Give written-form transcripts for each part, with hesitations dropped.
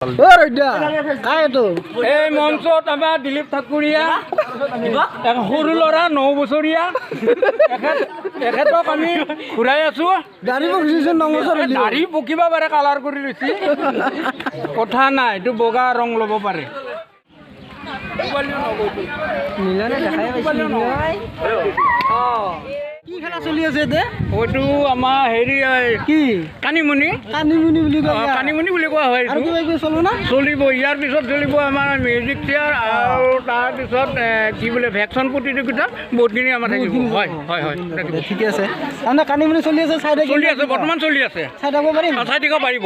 এই মঞ্চত আমাৰ দিলীপ ঠাকুৰীয়া সৰু ল'ৰা 9 বছৰীয়া এখেতক আমি ঘূৰাই আছো। দাঢ়ি পকিব পাৰে, কালাৰ কৰি লৈছে, কথা নাই, এইটো বগা ৰং ল'ব পাৰে। কি খেলা চলি আছে দে? ওইটো আমাৰ হেৰি কি কানিমুনি বুলি কয়, কানিমুনি বুলি কোৱা হয়। চলিব, ইয়াৰ পিছত চলিব আমাৰ মিউজিক চেয়াৰ আৰু তাৰপিছত কি বোলে ভেকচন প্ৰতিযোগিতা, বহুতখিনি আমাৰ থাকিব। হয় হয় হয়, ঠিকে আছে। তাৰমানে কানিমুনি চলি আছে, চলি আছে, বৰ্তমান চলি আছে। চাই থাকিব পাৰিম, চাই থাকিব পাৰিব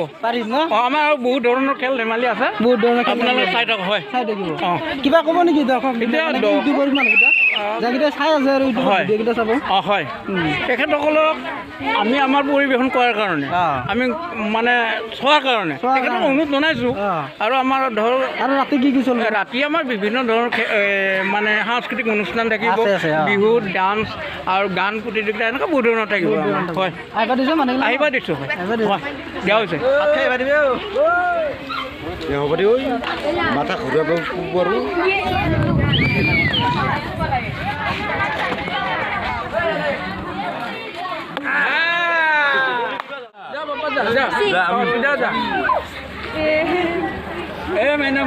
ন? আমাৰ আৰু বহুত ধৰণৰ খেল ধেমালি আছে, বহুত ধৰণৰ আপোনালোকে চাই থাকক। হয়, চাই থাকিব। কিবা ক'ব নেকি দৰ্শক? যাকেইটা চাই আছে আৰু এইকেইটা চাব। হয়, তেখেতসকলক আমি আমাৰ পৰিৱেশন কৰাৰ কাৰণে, আমি মানে চোৱাৰ কাৰণে তেখেতক অনুৰোধ জনাইছোঁ। আৰু আমাৰ ধৰক আৰু ৰাতি কি চলিব? ৰাতি আমাৰ বিভিন্ন ধৰণৰ মানে সাংস্কৃতিক অনুষ্ঠান থাকিব, বিহু, ডান্স আৰু গান প্ৰতিযোগিতা, এনেকুৱা বহুত ধৰণৰ থাকিব। হয়, আহিবা দিছোঁ। হয়, দিয়া হৈছে। মাথা ঘূৰাব পাৰোঁ।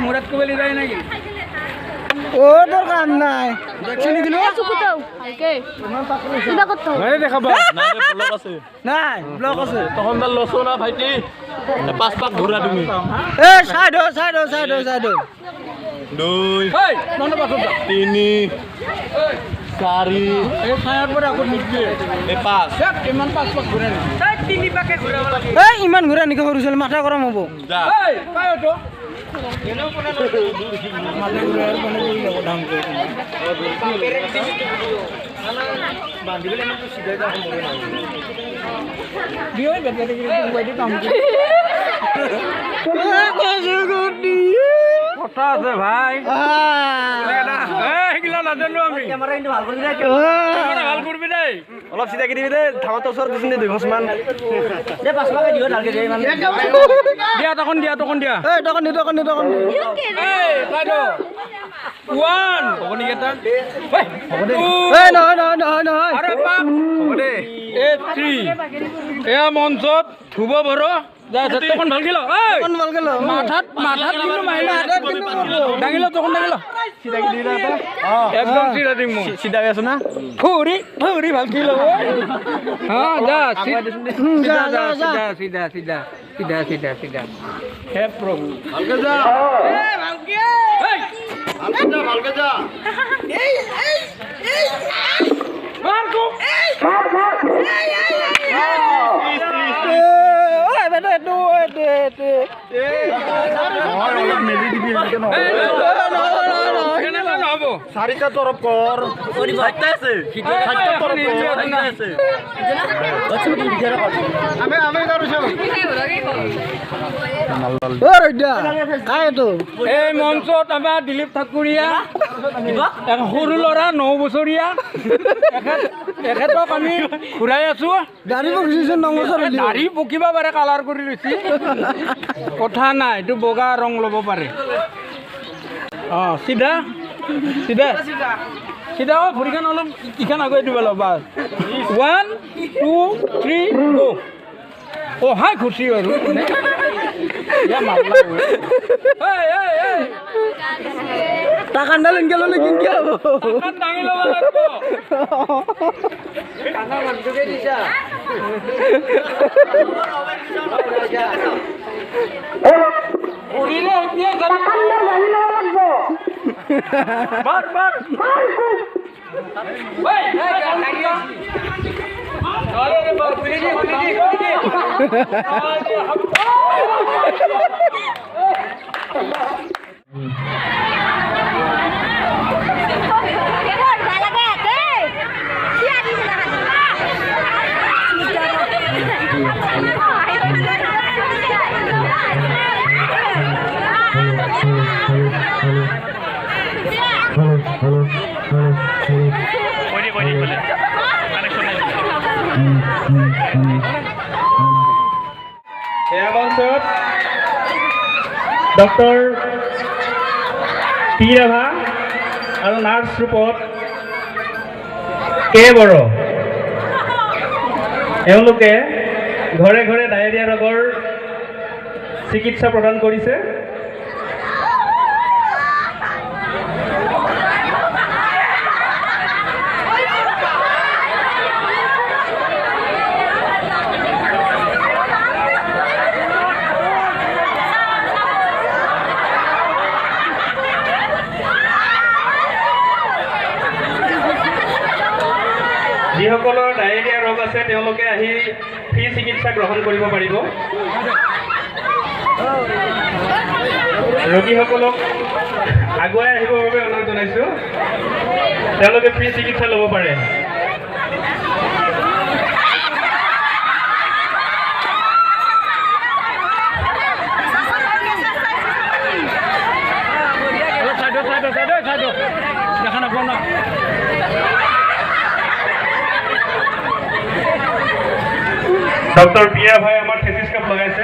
মুরাদ কবেলি যায় নাকি? ও দরকার নাই, দেখছি নি দিলো দেখাবো নাই, ব্লক আছে তখন তার লসো না ভাইটি 5 পাক ঘুরা তুমি। এ সাইড 2 3 4 এই ছায়ার পরে আকৌ নিদিয়ে। 5 কিমান 5 পাক ঘূৰে নেকি? 3 পাকে ঘূৰাব লাগে। এই ইমান ঘূৰা নেকি? সৰু ছোৱালী মাথা গৰম হ'ব। যা এই পায় তো মাথা ঘূৰাৰ মানে কৰি যাব ধাম কৰি বান্ধিবলৈ মানে চিধাই যাব নোৱাৰে। দিও বেটাৰি বাইদি কাম কৰি কথা আছে ভাই। সেইগিলা নাজানো আমি। ভাল কৰিবি দেই, অলপ চিধা দিবি দেই, ধামাটো ওচৰত দিছিল 2 বছৰমান। দে 5 টকা দিও ভালকে দেই মানে। দিয়া তখন দিয়া। এই টকা নি এই বাইদেউ 1 হ'ব নেকি এটা? এই নহয় আৰে পাক হ'ব দে। 3 এয়া মঞ্চত ধুব ভৰ তখন ভাল গেল। মাথাত কিন্তু মাৰিলা, দাঙিল তখন দাঙিল, একদম চিধা দিম মই। চিধা আছো না? ফুৰি ভাল গেল। চিধা হে প্ৰভু, ভালকে যা ভালকে যা। চাৰিটা তৰফ কৰ, 4টা আছে, 4টা তৰফ আছে। এই মঞ্চত আমাৰ দিলীপ ঠাকুৰীয়া সৰু ল'ৰা 9 বছৰীয়া এখেতক আমি ঘূৰাই আছো। দাঢ়ি পকিব পাৰে, কালাৰ কৰি লৈছে, কথা নাই, এইটো বগা ৰং ল'ব পাৰে। চিধা ভৰিখন অলপ ইখন আগুৱাই দিব লাগিব। 1 2 3 গো। হাই খুচি বাৰু টাকান্ডা লেনকে ললে কিনকে হব? দাঙি ল'ব লাগিব। ডক্টৰ পি ৰাভা আৰু নাৰ্ছ ৰূপত কে বড়ো। এওঁলোকে ঘৰে ঘৰে ডায়েৰিয়া ৰোগৰ চিকিৎসা প্ৰদান কৰিছে। যিসকলৰ ডায়েৰিয়া ৰোগ আছে তেওঁলোকে আহি ফ্ৰী চিকিৎসা গ্ৰহণ কৰিব পাৰিব। ৰোগীসকলক আগুৱাই আহিবৰ বাবে অনুৰোধ জনাইছোঁ, তেওঁলোকে ফ্ৰী চিকিৎসা ল'ব পাৰে। ডক্টৰ পি ৰাভাই আমাৰ থেচিছ কাপ লগাইছে।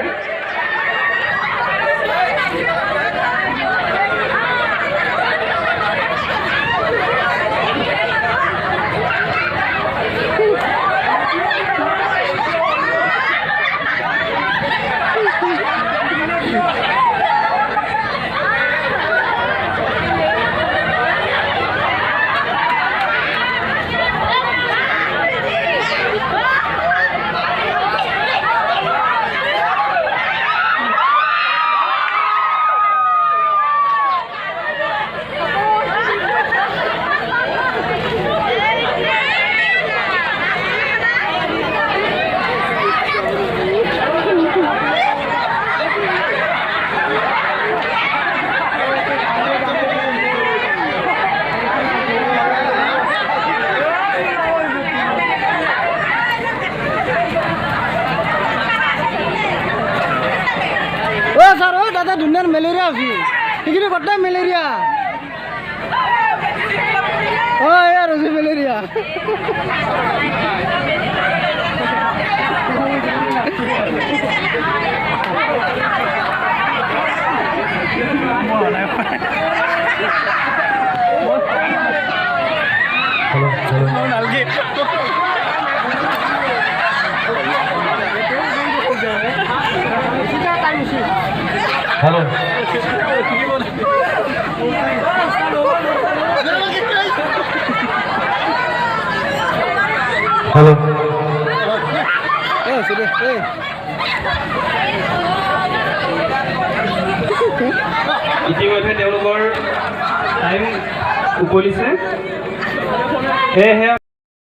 স্যার ও দাদা দুনিয়ার ম্যালেরিয়া আছে এখানে কটা ম্যালেরিয়া ও यार আছে ম্যালেরিয়া হ্যালো হ্যালো ইতিমধ্যে তেওঁলোকৰ টাইম উকলিছে সেয়েহে